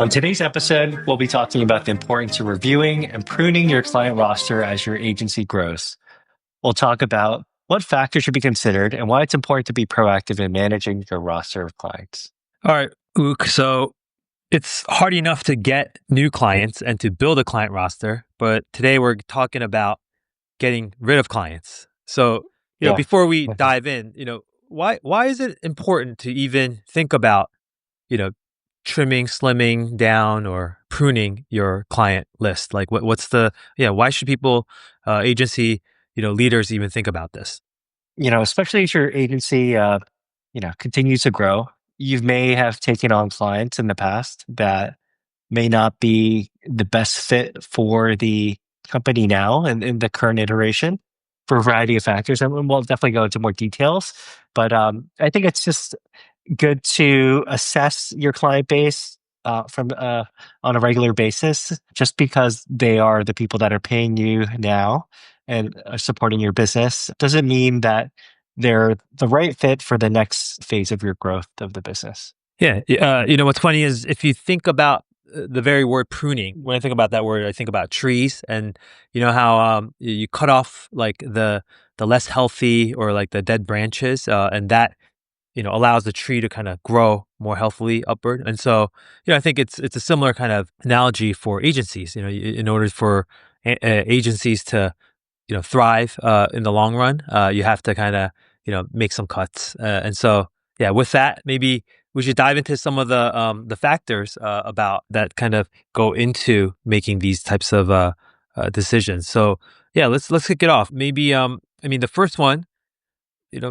On today's episode, we'll be talking about the importance of reviewing and pruning your client roster as your agency grows. We'll talk about what factors should be considered and why it's important to be proactive in managing your roster of clients. All right, Ook. So it's hard enough to get new clients and to build a client roster, but today we're talking about getting rid of clients. So, before we dive in, why is it important to even think about, trimming, slimming down or pruning your client list? Like why should people, agency, leaders even think about this? Especially as your agency, continues to grow, you may have taken on clients in the past that may not be the best fit for the company now and in the current iteration for a variety of factors. And we'll definitely go into more details. But I think it's just good to assess your client base from on a regular basis, just because they are the people that are paying you now and are supporting your business doesn't mean that they're the right fit for the next phase of your growth of the business. Yeah. What's funny is if you think about the very word pruning, when I think about that word, I think about trees and how you cut off like the less healthy or like the dead branches, and that allows the tree to kind of grow more healthily upward. And so, I think it's a similar kind of analogy for agencies. In order for agencies to thrive in the long run, you have to kind of make some cuts. And so, yeah, with that, maybe we should dive into some of the factors about that kind of go into making these types of decisions. So, yeah, let's kick it off. Maybe the first one,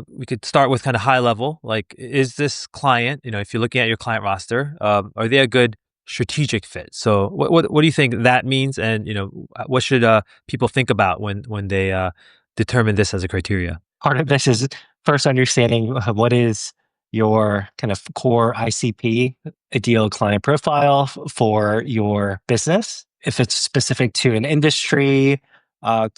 we could start with kind of high level. Like, is this client, if you're looking at your client roster, are they a good strategic fit? So what do you think that means? And, what should people think about when they determine this as a criteria? Part of this is first understanding what is your kind of core ICP, ideal client profile for your business. If it's specific to an industry,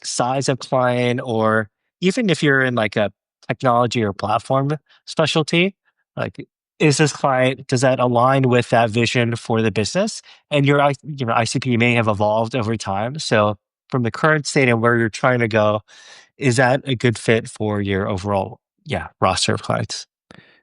size of client, or even if you're in like a technology or platform specialty, like is this client, does that align with that vision for the business? And your ICP may have evolved over time. So from the current state and where you're trying to go, is that a good fit for your overall roster of clients?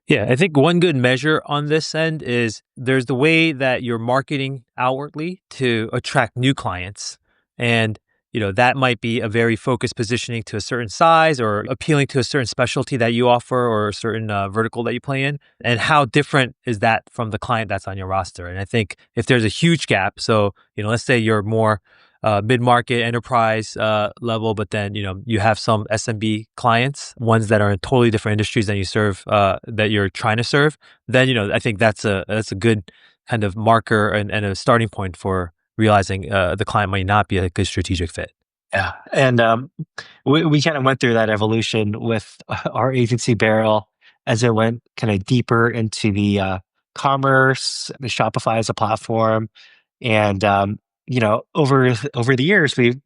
Yeah, I think one good measure on this end is there's the way that you're marketing outwardly to attract new clients. And, that might be a very focused positioning to a certain size or appealing to a certain specialty that you offer or a certain vertical that you play in. And how different is that from the client that's on your roster? And I think if there's a huge gap, so, let's say you're more mid-market enterprise level, but then you have some SMB clients, ones that are in totally different industries than you serve, that you're trying to serve. Then I think that's a good kind of marker and a starting point for realizing the client might not be a good strategic fit. Yeah, and we kind of went through that evolution with our agency Barrel as it went kind of deeper into the commerce, the Shopify as a platform, and over the years, we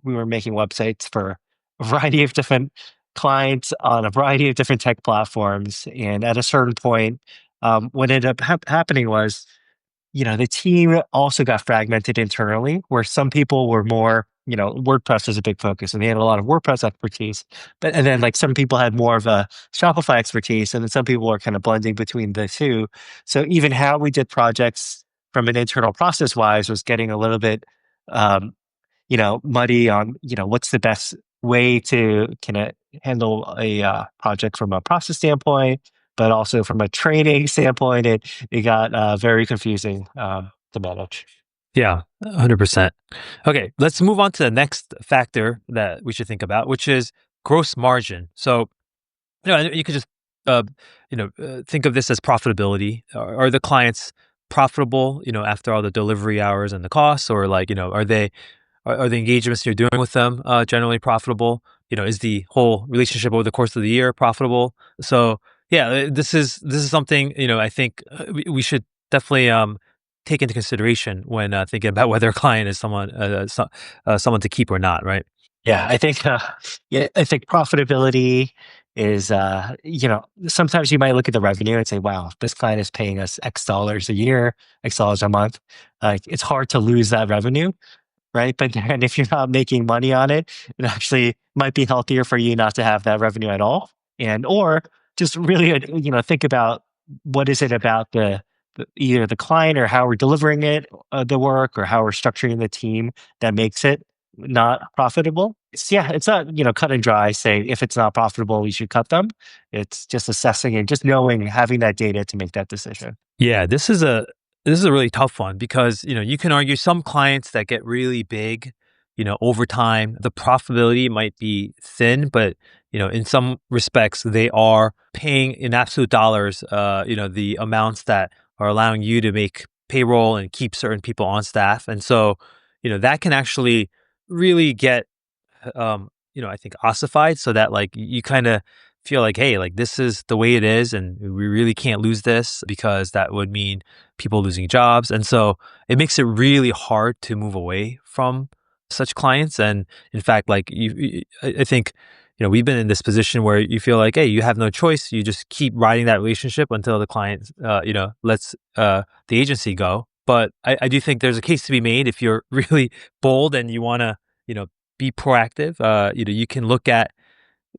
were making websites for a variety of different clients on a variety of different tech platforms. And at a certain point, what ended up happening was, the team also got fragmented internally, where some people were more, WordPress is a big focus, and they had a lot of WordPress expertise. And then like some people had more of a Shopify expertise, and then some people were kind of blending between the two. So even how we did projects from an internal process wise was getting a little bit, muddy on, what's the best way to kind of handle a project from a process standpoint, but also from a training standpoint. It got very confusing to manage. Yeah, 100%. Okay, let's move on to the next factor that we should think about, which is gross margin. So, you could just, think of this as profitability. Are the clients profitable, after all the delivery hours and the costs, or like, are the engagements you're doing with them generally profitable? Is the whole relationship over the course of the year profitable? So, yeah, this is something I think we should definitely take into consideration when thinking about whether a client is someone to keep or not, right? Yeah, I think profitability is, sometimes you might look at the revenue and say, wow, this client is paying us X dollars a year, X dollars a month. Like it's hard to lose that revenue, right? But then if you're not making money on it, it actually might be healthier for you not to have that revenue at all. And, or just really, think about what is it about either the client or how we're delivering it, the work, or how we're structuring the team that makes it not profitable. It's not, cut and dry saying if it's not profitable, we should cut them. It's just assessing and just knowing, having that data to make that decision. Yeah, this is a really tough one because, you can argue some clients that get really big, over time, the profitability might be thin, but, in some respects, they are paying in absolute dollars, the amounts that are allowing you to make payroll and keep certain people on staff. And so, that can actually really get I think ossified so that like you kind of feel like, hey, like this is the way it is, and we really can't lose this because that would mean people losing jobs. And so it makes it really hard to move away from such clients. And in fact, like I think, we've been in this position where you feel like, hey, you have no choice. You just keep riding that relationship until the client, lets the agency go. But I do think there's a case to be made if you're really bold and you want to, you know, be proactive. You can look at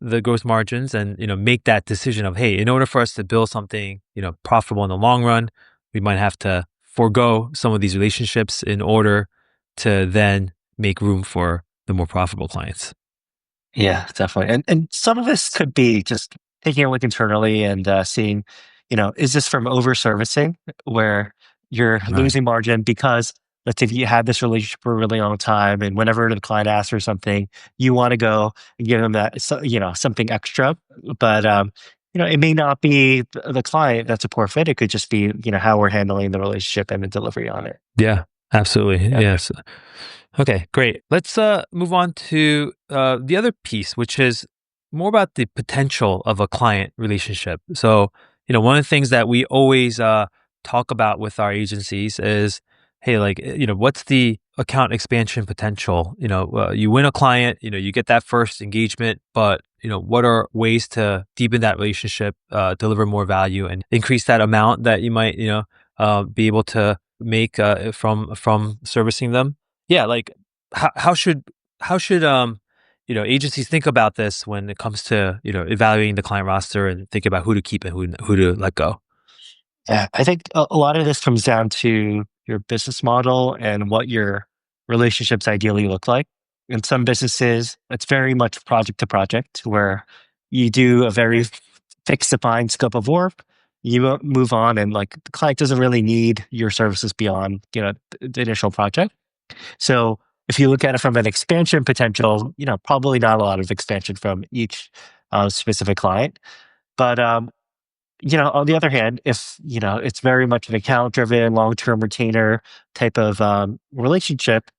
the gross margins and, make that decision of, hey, in order for us to build something, profitable in the long run, we might have to forego some of these relationships in order to then make room for the more profitable clients. Yeah, definitely. And some of this could be just taking a look internally and seeing, is this from over servicing where you're Right. losing margin because let's say if you had this relationship for a really long time and whenever the client asks for something, you want to go and give them that, something extra. But, it may not be the client that's a poor fit. It could just be, how we're handling the relationship and the delivery on it. Yeah, absolutely. Yeah. Yes. Okay, great. Let's move on to the other piece, which is more about the potential of a client relationship. So, one of the things that we always talk about with our agencies is, hey, like, what's the account expansion potential? You win a client, you get that first engagement, but what are ways to deepen that relationship, deliver more value, and increase that amount that you might, be able to make from servicing them? Yeah, like how should agencies think about this when it comes to evaluating the client roster and think about who to keep and who to let go? Yeah, I think a lot of this comes down to your business model and what your relationships ideally look like. In some businesses, it's very much project to project where you do a very fixed defined scope of work. You move on, and like the client doesn't really need your services beyond the initial project. So if you look at it from an expansion potential, probably not a lot of expansion from each specific client. But on the other hand, if it's very much an account driven, long term retainer type of relationship,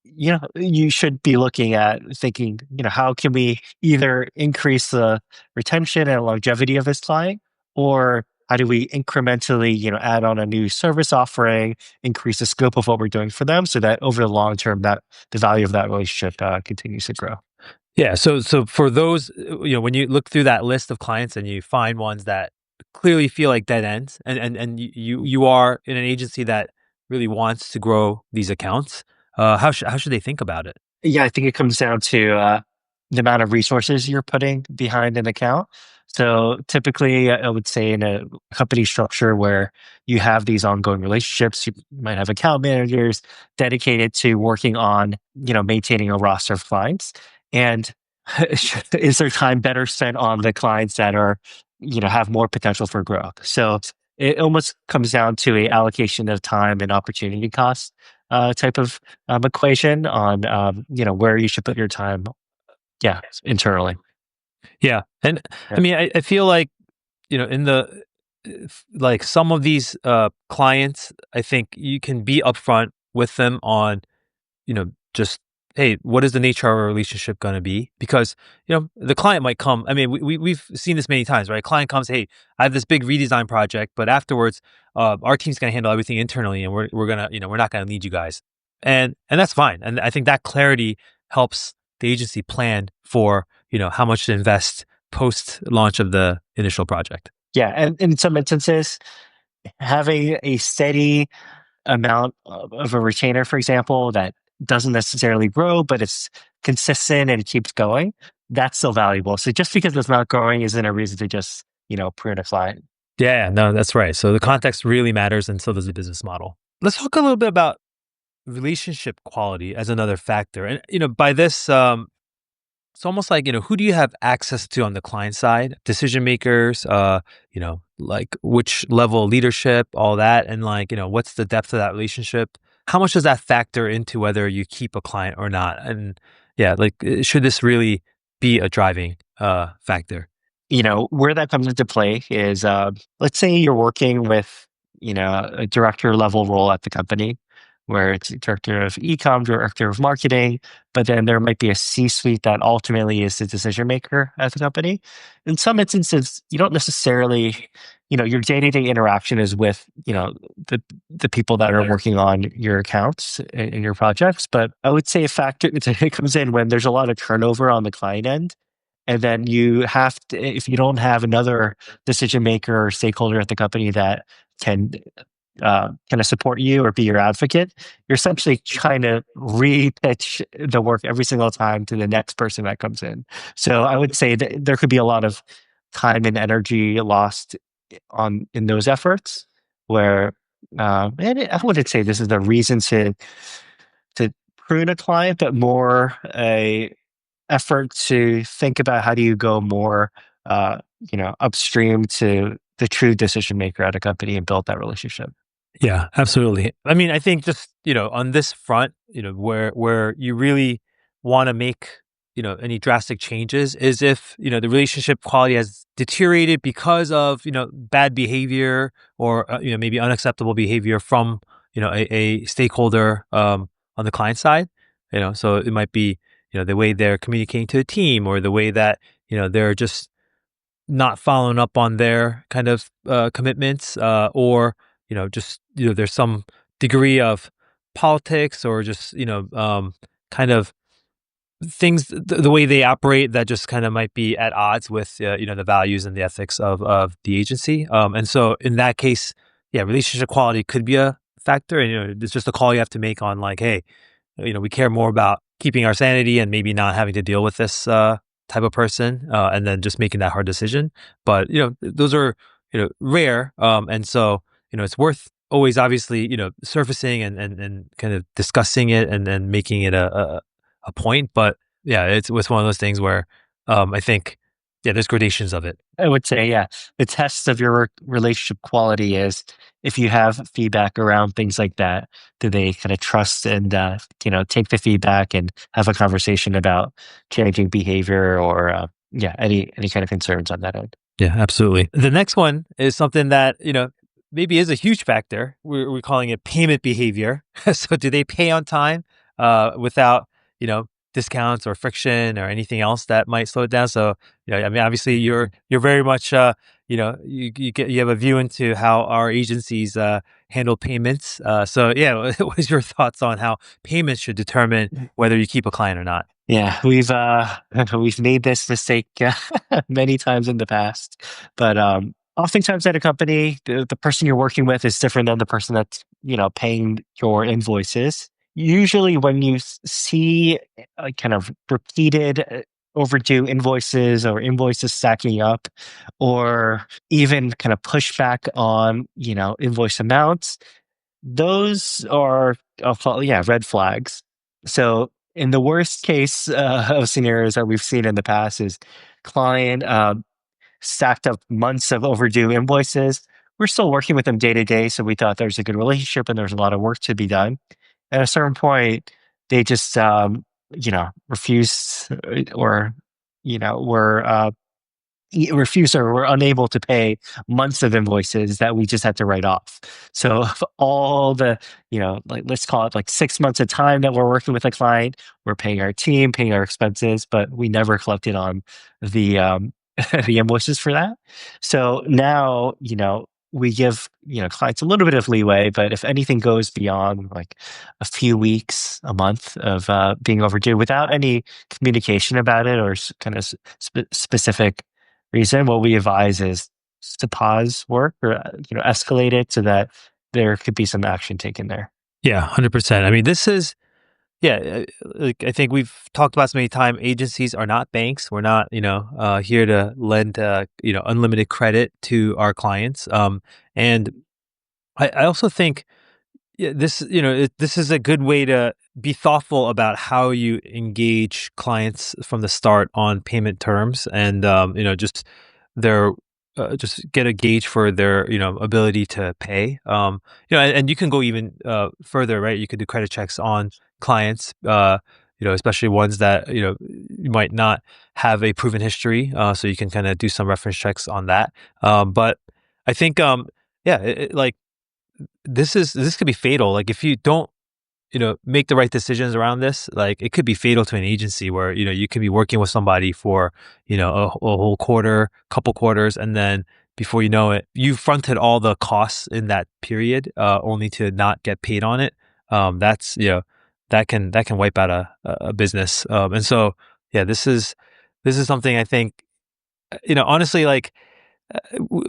you should be looking at thinking, how can we either increase the retention and longevity of this client, or how do we incrementally, add on a new service offering, increase the scope of what we're doing for them, so that over the long term, that the value of that relationship continues to grow. Yeah. So for those, when you look through that list of clients and you find ones that clearly feel like dead ends, and you are in an agency that really wants to grow these accounts, how should they think about it? Yeah, I think it comes down to the amount of resources you're putting behind an account. So typically, I would say in a company structure where you have these ongoing relationships, you might have account managers dedicated to working on, maintaining a roster of clients. And is their time better spent on the clients that are, have more potential for growth? So it almost comes down to a allocation of time and opportunity cost type of equation on where you should put your time. Yeah, internally. Yeah, and I Yeah. mean, I feel like in the like some of these clients, I think you can be upfront with them on just, hey, what is the nature of our relationship going to be? Because, the client might come. I mean, we've seen this many times, right? Client comes, hey, I have this big redesign project, but afterwards, our team's going to handle everything internally, and we're gonna, we're not going to need you guys, and that's fine. And I think that clarity helps the agency plan for how much to invest post launch of the initial project. Yeah, and in some instances, having a steady amount of a retainer, for example, that doesn't necessarily grow, but it's consistent and it keeps going, that's still valuable. So just because it's not growing isn't a reason to just, prune a client. Yeah, no, that's right. So the Yeah. context really matters, and so does the business model. Let's talk a little bit about relationship quality as another factor. And by this, it's almost like, who do you have access to on the client side? Decision makers, like which level of leadership, all that. And like, what's the depth of that relationship? How much does that factor into whether you keep a client or not? And yeah, like, should this really be a driving factor? Where that comes into play is, let's say you're working with, a director level role at the company where it's director of e-com, director of marketing, but then there might be a C-suite that ultimately is the decision maker at the company. In some instances, you don't necessarily, your day-to-day interaction is with, the people that are working on your accounts and your projects. But I would say a factor it comes in when there's a lot of turnover on the client end, and then you have to, if you don't have another decision maker or stakeholder at the company that can kind of support you or be your advocate, you're essentially trying to re-pitch the work every single time to the next person that comes in. So I would say that there could be a lot of time and energy lost in those efforts where, and I wouldn't say this is the reason to prune a client, but more a effort to think about how do you go more, upstream to the true decision maker at a company and build that relationship. Yeah, absolutely. I mean, I think just, on this front, where you really want to make, any drastic changes is if, the relationship quality has deteriorated because of, bad behavior or, maybe unacceptable behavior from, a stakeholder on the client side. So it might be, the way they're communicating to a team or the way that, they're just not following up on their kind of commitments, or just there's some degree of politics or just kind of things, the way they operate that just kind of might be at odds with the values and the ethics of the agency. And so in that case, yeah, relationship quality could be a factor, and it's just a call you have to make on like, hey, we care more about keeping our sanity and maybe not having to deal with this type of person, and then just making that hard decision. But those are rare, and so it's worth always obviously surfacing and kind of discussing it and then making it a point. But yeah, it's one of those things where I think yeah, there's gradations of it. I would say, yeah, the test of your relationship quality is if you have feedback around things like that, do they kind of trust and, take the feedback and have a conversation about changing behavior or, yeah, any kind of concerns on that end. Yeah, absolutely. The next one is something that, maybe is a huge factor. We're calling it payment behavior. So do they pay on time without, discounts or friction or anything else that might slow it down? So, I mean, obviously you're very much, you have a view into how our agencies handle payments. So yeah, what is your thoughts on how payments should determine whether you keep a client or not? Yeah, we've made this mistake many times in the past, but oftentimes at a company, the person you're working with is different than the person that's paying your invoices. Usually, when you see kind of repeated overdue invoices or invoices stacking up, or even kind of pushback on invoice amounts, those are, I'll call, yeah, red flags. So in the worst case of scenarios that we've seen in the past is client stacked up months of overdue invoices. We're still working with them day to day, so we thought there's a good relationship and there's a lot of work to be done. At a certain point, they just refuse, or were refused or were unable to pay months of invoices that we just had to write off. So of all the, like, let's call it like 6 months of time that we're working with a client, we're paying our team, paying our expenses, but we never collected on the the invoices for that. So now, we give clients a little bit of leeway, but if anything goes beyond like a few weeks, a month of being overdue without any communication about it or kind of specific reason, what we advise is to pause work or escalate it so that there could be some action taken there. Yeah, 100%. I mean, this is yeah, like I think we've talked about so many times. Agencies are not banks. We're not, here to lend, unlimited credit to our clients. And I also think this, this is a good way to be thoughtful about how you engage clients from the start on payment terms, and just their just get a gauge for their ability to pay. And you can go even further, right? You could do credit checks on clients, especially ones that you might not have a proven history, so you can kind of do some reference checks on that. But I think, yeah, like this could be fatal. Like if you don't, make the right decisions around this, like it could be fatal to an agency where, you could be working with somebody for, a whole quarter, couple quarters, and then before you know it, you fronted all the costs in that period, only to not get paid on it. That's, that can wipe out a business. And so, yeah, this is something I think, honestly, like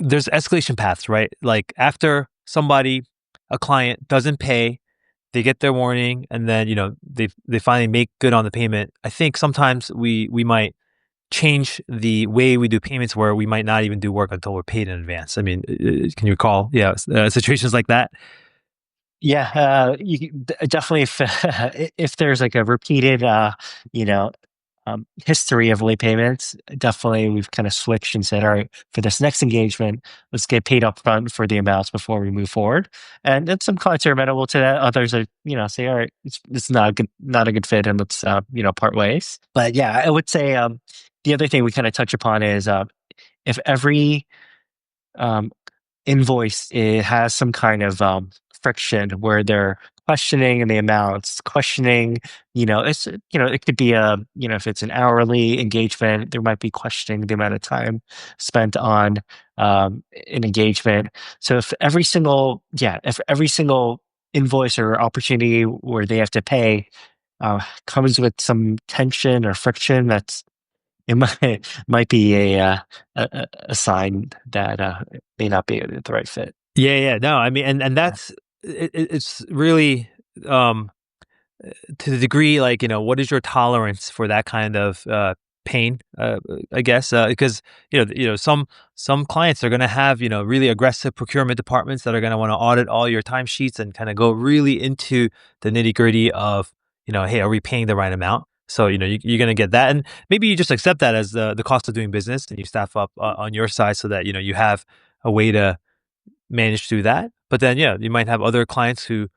there's escalation paths, right? Like after a client doesn't pay, they get their warning, and then they finally make good on the payment. I think sometimes we might change the way we do payments, where we might not even do work until we're paid in advance. I mean, can you recall, situations like that? Yeah, definitely. If if there's like a repeated, you know, history of late payments, definitely we've kind of switched and said, all right, for this next engagement, let's get paid up front for the amounts before we move forward. And then some clients are amenable to that. Others are, say, all right, it's not a good fit, and let's, part ways. But yeah, I would say the other thing we kind of touch upon is if every um, invoice, it has some kind of friction where they're questioning the amounts, questioning, it could be if it's an hourly engagement, there might be questioning the amount of time spent on an engagement. So if every single invoice or opportunity where they have to pay comes with some tension or friction, it might be a sign that it may not be the right fit. Yeah, yeah. No, I mean, and Yeah. that's it's really, um to the degree, like, what is your tolerance for that kind of pain, I guess, because some clients are going to have really aggressive procurement departments that are going to want to audit all your timesheets and kind of go really into the nitty gritty of, hey, are we paying the right amount? So you're going to get that, and maybe you just accept that as the cost of doing business, and you staff up on your side so that you have a way to manage through that. But then, yeah, you might have other clients who,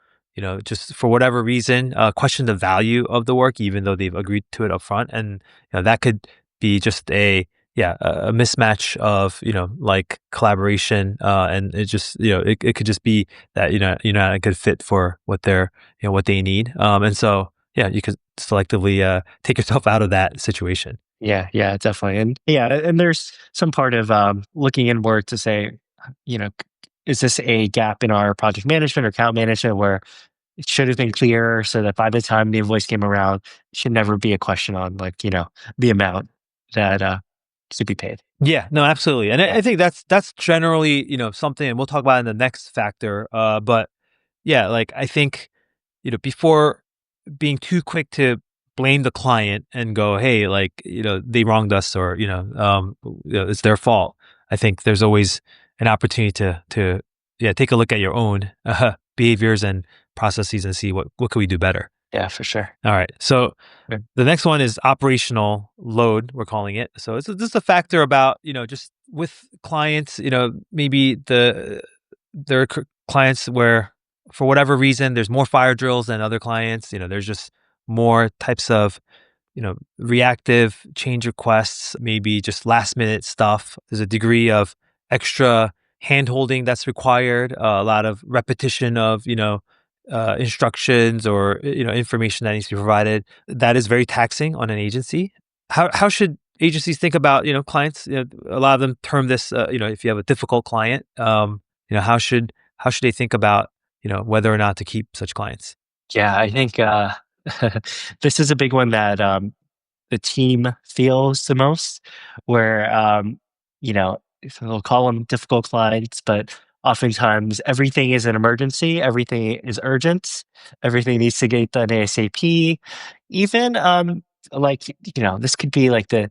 just for whatever reason, question the value of the work, even though they've agreed to it up front. And, that could be just a mismatch of, like collaboration. And it just, it could just be that, you're not a good fit for what they need. And so, yeah, you could selectively take yourself out of that situation. Yeah, yeah, definitely. And yeah, and there's some part of looking inward to say, you know, is this a gap in our project management or account management where it should have been clearer so that by the time the invoice came around, it should never be a question on like, the amount that should be paid. Yeah, no, absolutely. And I Yeah. I think that's generally, something, and we'll talk about in the next factor. But yeah, like I think, before being too quick to blame the client and go, hey, like, they wronged us, or, it's their fault. I think there's always an opportunity to yeah, take a look at your own behaviors and processes and see what could we do better. Yeah, for sure. All right. So Yeah. the next one is operational load, we're calling it. So it's just a factor about, just with clients, maybe there are clients where for whatever reason there's more fire drills than other clients. There's just more types of, reactive change requests, maybe just last minute stuff. There's a degree of extra hand holding that's required, a lot of repetition of, instructions or, information that needs to be provided. That is very taxing on an agency. How should agencies think about, clients? A lot of them term this, if you have a difficult client, how should they think about, whether or not to keep such clients? Yeah, I think this is a big one that the team feels the most, where so they'll call them difficult clients, but oftentimes everything is an emergency, everything is urgent, everything needs to get done ASAP. Even like this could be like the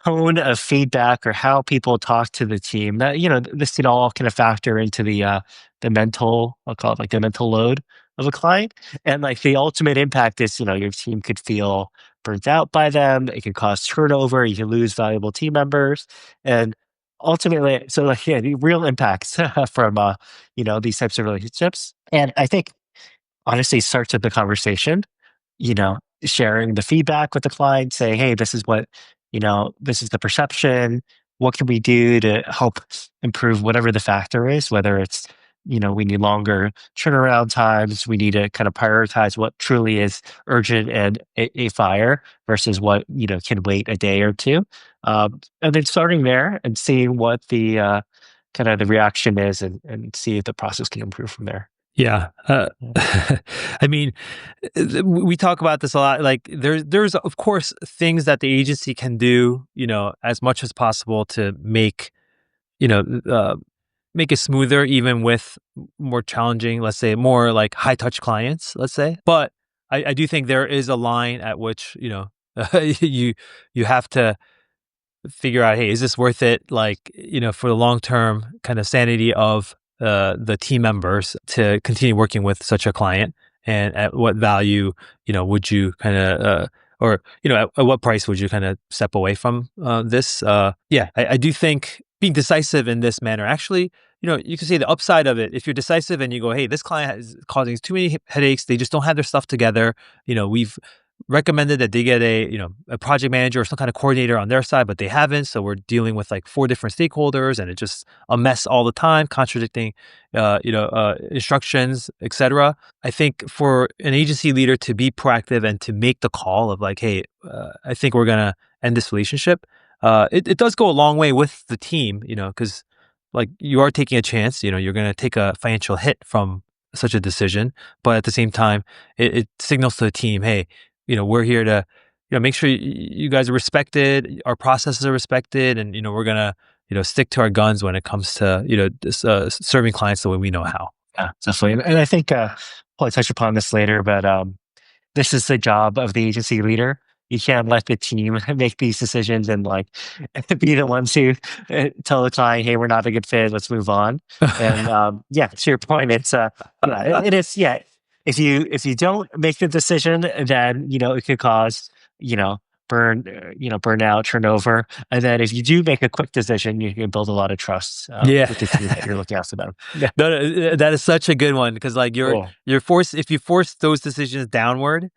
tone of feedback or how people talk to the team. That this can all kind of factor into the mental, I'll call it like the mental load of a client. And like the ultimate impact is, your team could feel burnt out by them. It can cause turnover. You can lose valuable team members. And ultimately, so like yeah, the real impacts from these types of relationships. And I think honestly starts with the conversation, sharing the feedback with the client, saying, hey, this is the perception. What can we do to help improve whatever the factor is, whether it's, we need longer turnaround times. We need to kind of prioritize what truly is urgent and a fire versus what, can wait a day or two. And then starting there and seeing what the kind of the reaction is and see if the process can improve from there. Yeah. Yeah. I mean, we talk about this a lot. Like there's of course things that the agency can do, as much as possible to you know, uh, make it smoother, even with more challenging, let's say more like high touch clients, let's say. But I do think there is a line at which, you, you have to figure out, hey, is this worth it? Like, for the long term kind of sanity of the team members to continue working with such a client, and at what value, would you kind of, or at what price would you kind of step away from this? Yeah, I do think being decisive in this manner actually. You can say the upside of it. If you're decisive and you go, hey, this client is causing too many headaches. They just don't have their stuff together. We've recommended that they get a project manager or some kind of coordinator on their side, but they haven't. So we're dealing with like four different stakeholders, and it's just a mess all the time, contradicting, instructions, etc. I think for an agency leader to be proactive and to make the call of like, hey, I think we're gonna end this relationship. It does go a long way with the team, because like you are taking a chance. You're gonna take a financial hit from such a decision, but at the same time, it signals to the team, hey, we're here to, make sure you guys are respected, our processes are respected, and, we're gonna, stick to our guns when it comes to, serving clients the way we know how. Yeah, definitely. And I think probably touch upon this later, but this is the job of the agency leader. You can't let the team make these decisions and like be the ones who tell the client, "Hey, we're not a good fit. Let's move on." And yeah, to your point, it's yeah, it is. Yeah, if you don't make the decision, then it could cause you know burnout, turnover, and then if you do make a quick decision, you can build a lot of trust Yeah. with the team that you're looking after them. Yeah. No, that is such a good one because like Cool. you're forced if you force those decisions downward,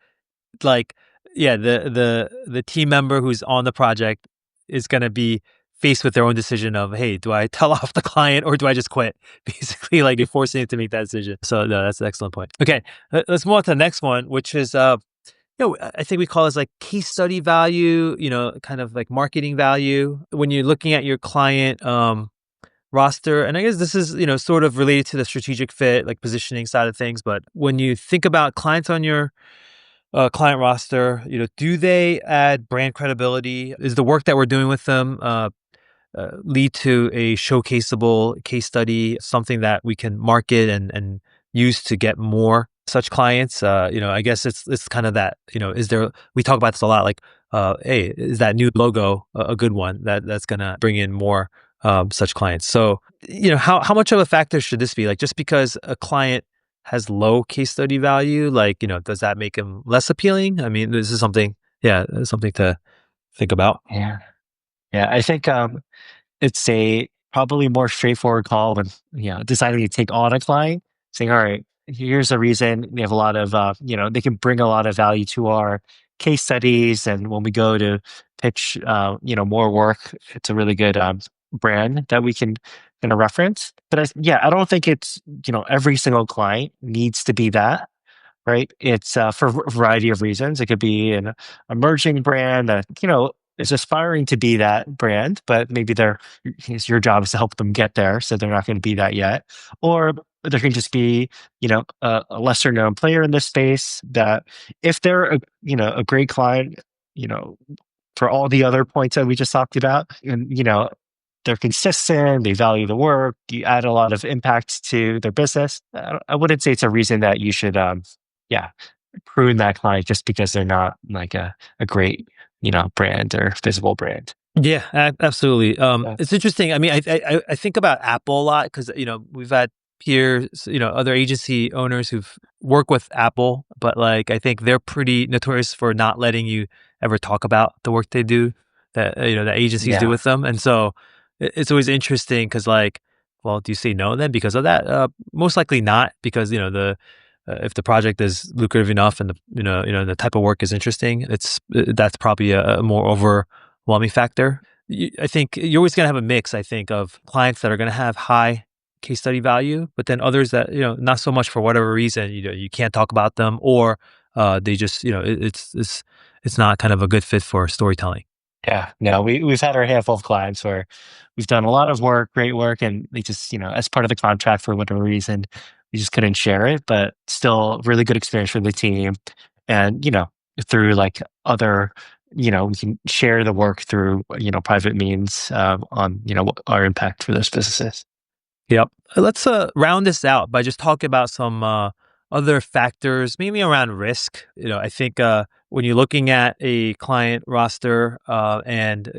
like yeah, the team member who's on the project is going to be faced with their own decision of, hey, do I tell off the client or do I just quit? Basically, like you're forcing it to make that decision. So no, that's an excellent point. Okay, let's move on to the next one, which is I think we call this like case study value. Kind of like marketing value when you're looking at your client roster. And I guess this is sort of related to the strategic fit, like positioning side of things. But when you think about clients on your client roster, do they add brand credibility? Is the work that we're doing with them lead to a showcaseable case study, something that we can market and use to get more such clients? I guess it's kind of that. Is there? We talk about this a lot. Like, hey, is that new logo a good one that's gonna bring in more such clients? So, how much of a factor should this be? Like, just because a client has low case study value, like, does that make him less appealing? I mean, this is something, yeah, something to think about. Yeah. Yeah. I think it's a probably more straightforward call when deciding to take on a client, saying, "All right, here's a reason we have a lot of they can bring a lot of value to our case studies, and when we go to pitch more work, it's a really good brand that we can kind of reference." But I don't think it's every single client needs to be that. Right? It's for a variety of reasons. It could be an emerging brand that, is aspiring to be that brand, but maybe it's your job is to help them get there. So they're not going to be that yet. Or there can just be, a lesser known player in this space that if they're a great client, you know, for all the other points that we just talked about, and they're consistent, they value the work, you add a lot of impact to their business. I wouldn't say it's a reason that you should, yeah, prune that client just because they're not like a great, brand or visible brand. Yeah, absolutely. Uh, It's interesting. I mean, I think about Apple a lot because we've had peers, other agency owners who've worked with Apple, but like I think they're pretty notorious for not letting you ever talk about the work they do that that agencies do yeah, with them, and so it's always interesting because like, well, do you say no then because of that? Most likely not because the if the project is lucrative enough and the the type of work is interesting, that's probably a more overwhelming factor. I think you're always going to have a mix, I think, of clients that are going to have high case study value, but then others that, not so much for whatever reason, you can't talk about them or they just, it's not kind of a good fit for storytelling. yeah. No, we've had our handful of clients where we've done a lot of work, great work, and they just, as part of the contract for whatever reason, we just couldn't share it, but still really good experience for the team. And, through like other, we can share the work through, private means on, our impact for those businesses. Yep. Let's round this out by just talking about some other factors, maybe around risk. I think when you're looking at a client roster and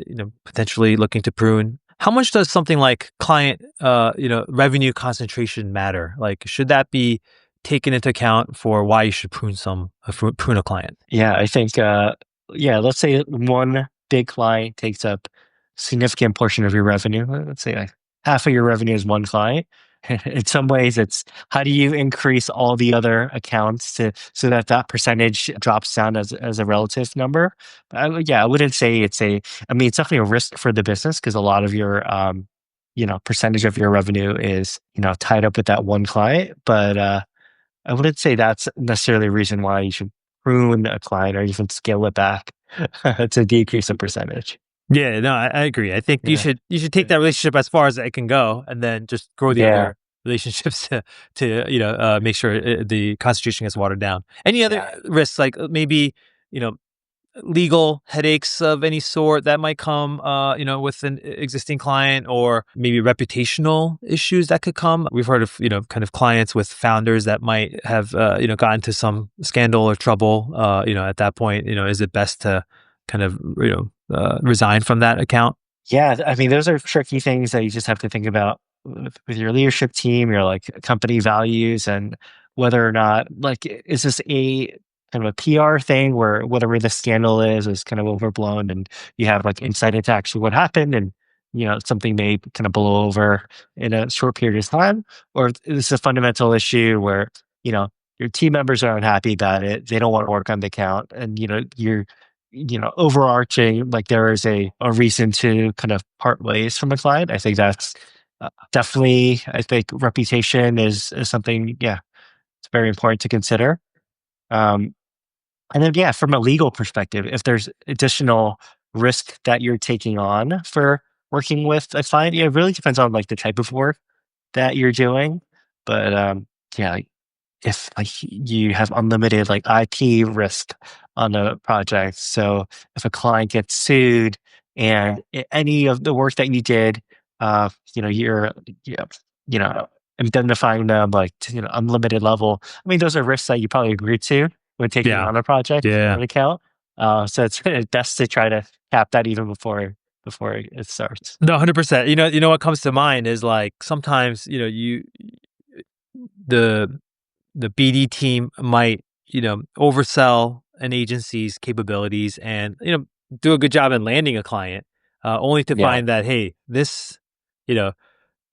potentially looking to prune, how much does something like client revenue concentration matter? Like, should that be taken into account for why you should prune a client? Yeah, I think, yeah, let's say one big client takes up significant portion of your revenue. Let's say like half of your revenue is one client. In some ways, it's how do you increase all the other accounts to so that that percentage drops down as a relative number. But yeah, I wouldn't say it's a. I mean, it's definitely a risk for the business because a lot of your, percentage of your revenue is tied up with that one client. But I wouldn't say that's necessarily a reason why you should prune a client or even scale it back to decrease the percentage. Yeah, no, I agree. I think Yeah. you should take that relationship as far as it can go, and then just grow the Yeah. other relationships to make sure the concentration gets watered down. Any other Yeah. risks, like maybe you know legal headaches of any sort that might come, with an existing client, or maybe reputational issues that could come. We've heard of kind of clients with founders that might have gotten into some scandal or trouble. At that point, is it best to kind of resign from that account? Yeah, I mean, those are tricky things that you just have to think about with your leadership team, your like company values, and whether or not like is this a kind of a PR thing where whatever the scandal is kind of overblown, and you have like insight into actually what happened, and something may kind of blow over in a short period of time, or is this a fundamental issue where you know your team members are unhappy about it, they don't want to work on the account, and you're overarching, like there is a reason to kind of part ways from a client. I think that's definitely, I think reputation is something, yeah, it's very important to consider. Um, and then, yeah, from a legal perspective, if there's additional risk that you're taking on for working with a client, yeah, it really depends on like the type of work that you're doing. But yeah, if like you have unlimited like IP risk on a project. So if a client gets sued and any of the work that you did, you're, you know, you know, indemnifying them like to, unlimited level. I mean, those are risks that you probably agree to when taking Yeah, on a project or yeah. an account. So it's best to try to cap that even before it starts. No, 100%. What comes to mind is like sometimes the the BD team might, oversell an agency's capabilities and, do a good job in landing a client, only to Yeah. find that, hey, you know,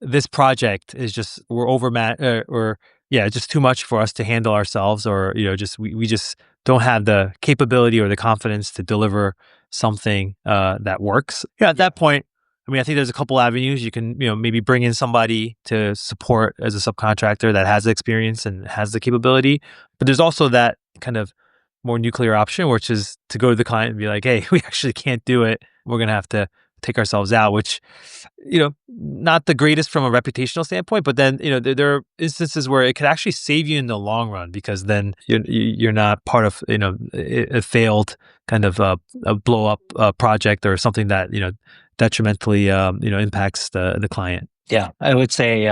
this project is just we're or yeah, it's just too much for us to handle ourselves, or just we just don't have the capability or the confidence to deliver something that works. Yeah, at Yeah. that point, I mean, I think there's a couple avenues you can maybe bring in somebody to support as a subcontractor that has the experience and has the capability, but there's also that kind of more nuclear option, which is to go to the client and be like, hey, we actually can't do it. We're gonna have to take ourselves out, which not the greatest from a reputational standpoint, but then, there are instances where it could actually save you in the long run because then you're not part of, a failed kind of a blow up project or something that, detrimentally, impacts the client. Yeah, I would say,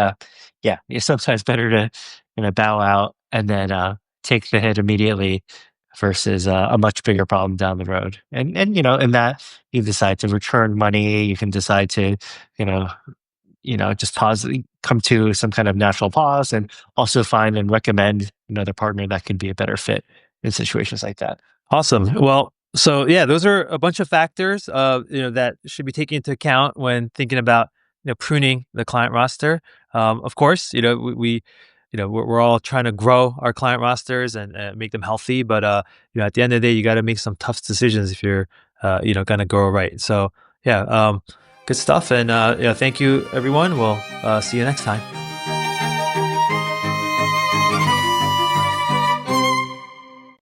yeah, it's sometimes better to bow out and then take the hit immediately versus a much bigger problem down the road. And in that you decide to return money, you can decide to, you know, just pause, come to some kind of natural pause, and also find and recommend another partner that could be a better fit in situations like that. Awesome. Well, so yeah, those are a bunch of factors, that should be taken into account when thinking about, pruning the client roster. Of course, we're all trying to grow our client rosters and make them healthy, but at the end of the day, you got to make some tough decisions if you're, going to grow right. So yeah, good stuff, and thank you, everyone. We'll see you next time.